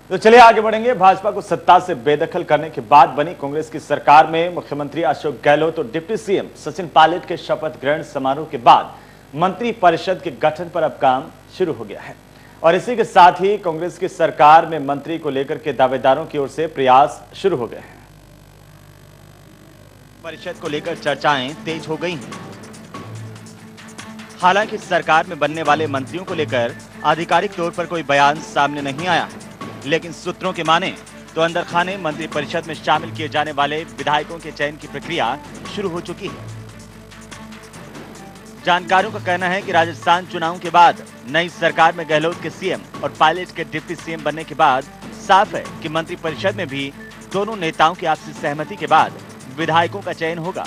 तो चलिए आगे बढ़ेंगे। भाजपा को सत्ता से बेदखल करने के बाद बनी कांग्रेस की सरकार में मुख्यमंत्री अशोक गहलोत और डिप्टी सीएम सचिन पायलट के शपथ ग्रहण समारोह के बाद मंत्री परिषद के गठन पर अब काम शुरू हो गया है और इसी के साथ ही कांग्रेस की सरकार में मंत्री को लेकर के दावेदारों की ओर से प्रयास शुरू हो गए हैं। परिषद को लेकर चर्चाएं तेज हो गई हैं। हालांकि सरकार में बनने वाले मंत्रियों को लेकर आधिकारिक तौर पर कोई बयान सामने नहीं आया है, लेकिन सूत्रों के माने तो अंदर खाने मंत्री परिषद में शामिल किए जाने वाले विधायकों के चयन की प्रक्रिया शुरू हो चुकी है। जानकारों का कहना है कि राजस्थान चुनाव के बाद नई सरकार में गहलोत के सीएम और पायलट के डिप्टी सीएम बनने के बाद साफ है कि मंत्री परिषद में भी दोनों नेताओं की आपसी सहमति के बाद विधायकों का चयन होगा।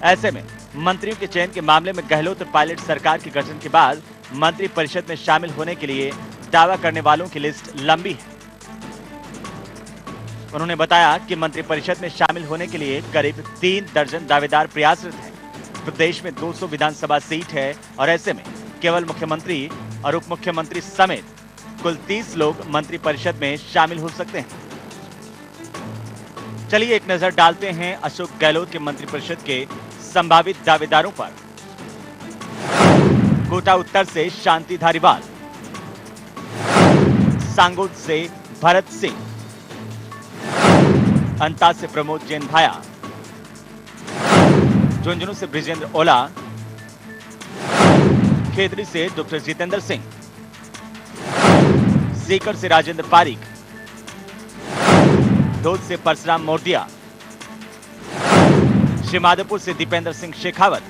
ऐसे में मंत्रियों के चयन के मामले में गहलोत और पायलट सरकार के गठन के बाद मंत्री परिषद में शामिल होने के लिए दावा करने वालों की लिस्ट लंबी है। उन्होंने बताया कि मंत्री परिषद में शामिल होने के लिए करीब 3 दर्जन दावेदार प्रयासरत हैं। प्रदेश में 200 विधानसभा सीट है और ऐसे में केवल मुख्यमंत्री और उप मुख्यमंत्री समेत कुल 30 लोग मंत्री परिषद में शामिल हो सकते हैं। चलिए एक नजर डालते हैं अशोक गहलोत के मंत्री परिषद के संभावित दावेदारों पर। कोटा उत्तर से शांति धारीवाल, सांगोद से भरत सिंह, अंता से प्रमोद जैन भाया, झुंझुनू से ब्रिजेंद्र ओला, खेतड़ी से डॉक्टर जितेंद्र सिंह, सीकर से राजेंद्र पारिक, धोद से परशुराम मोरदिया, श्रीमाधोपुर से दीपेंद्र सिंह शेखावत,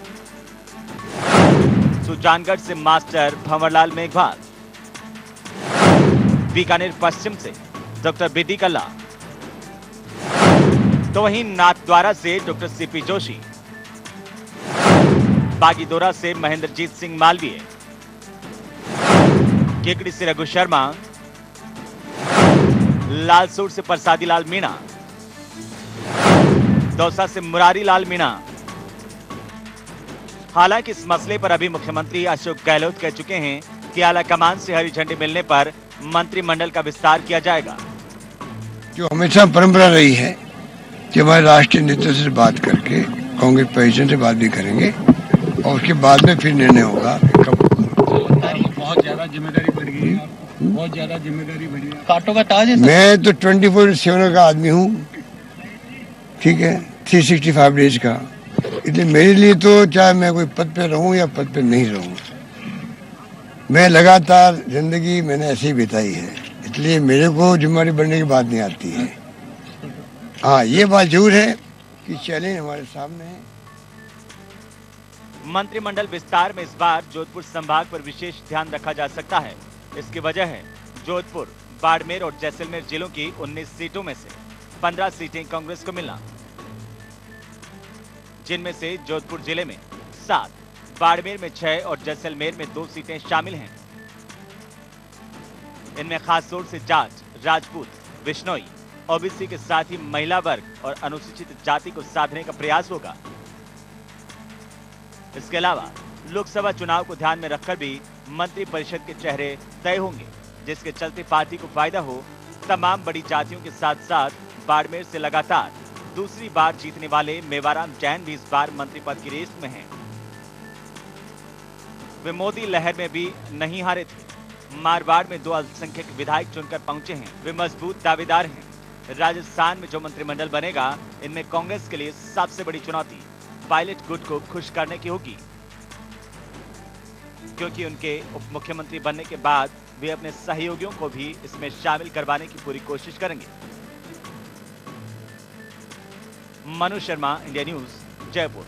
सुजानगढ़ से मास्टर भंवरलाल मेघवाल, बीकानेर पश्चिम से डॉक्टर बीडी कल्ला, तो वहीं नाथद्वारा से डॉक्टर सीपी जोशी, बागीदोरा से महेंद्रजीत सिंह मालवीय, केकड़ी से रघु शर्मा, लालसूर से प्रसादी लाल मीणा, दौसा से मुरारी लाल मीणा। हालांकि इस मसले पर अभी मुख्यमंत्री अशोक गहलोत कह चुके हैं कि आला कमान से हरी झंडी मिलने पर मंत्रिमंडल का विस्तार किया जाएगा। जो हमेशा परंपरा रही है कि हमारे राष्ट्रीय नेतृत्व से बात करके कांग्रेस प्रेसिडेंट से बात भी करेंगे और उसके बाद में फिर निर्णय होगा। बहुत ज्यादा जिम्मेदारी बढ़ गई है, बहुत ज्यादा जिम्मेदारी बढ़ गई। कांटों का ताज है। मैं तो 24/7 का आदमी हूँ, ठीक है, 365 डेज का। इसलिए मेरे लिए तो चाहे मैं कोई पद पे रहूं या पद पे नहीं रहूं, मैं लगातार जिंदगी मैंने ऐसे ही बिताई है, इसलिए मेरे को जिम्मेदारी बढ़ने की बात नहीं आती है। हाँ, ये बात जरूर है कि चैलेंज हमारे सामने है। मंत्रिमंडल विस्तार में इस बार जोधपुर संभाग पर विशेष ध्यान रखा जा सकता है। इसकी वजह है जोधपुर, बाड़मेर और जैसलमेर जिलों की 19 सीटों में से 15 सीटें कांग्रेस को मिलना, जिनमें से जोधपुर जिले में 7, बाड़मेर में 6 और जैसलमेर में 2 सीटें शामिल हैं। इनमें खास तौर से जाट, राजपूत, बिश्नोई, ओबीसी के साथ ही महिला वर्ग और अनुसूचित जाति को साधने का प्रयास होगा। इसके अलावा लोकसभा चुनाव को ध्यान में रखकर भी मंत्री परिषद के चेहरे तय होंगे, जिसके चलते पार्टी को फायदा हो। तमाम बड़ी जातियों के साथ साथ बाड़मेर से लगातार दूसरी बार जीतने वाले मेवाराम जैन भी इस बार मंत्री पद की रेस में हैं। वे मोदी लहर में भी नहीं हारे थे। मारवाड़ में 2 अल्पसंख्यक विधायक चुनकर पहुंचे हैं। वे मजबूत दावेदार हैं। राजस्थान में जो मंत्रिमंडल बनेगा, इनमें कांग्रेस के लिए सबसे बड़ी चुनौती पायलट गुट को खुश करने की होगी, क्योंकि उनके उप मुख्यमंत्री बनने के बाद वे अपने सहयोगियों को भी इसमें शामिल करवाने की पूरी कोशिश करेंगे। Manu Sharma, India news, Jaipur.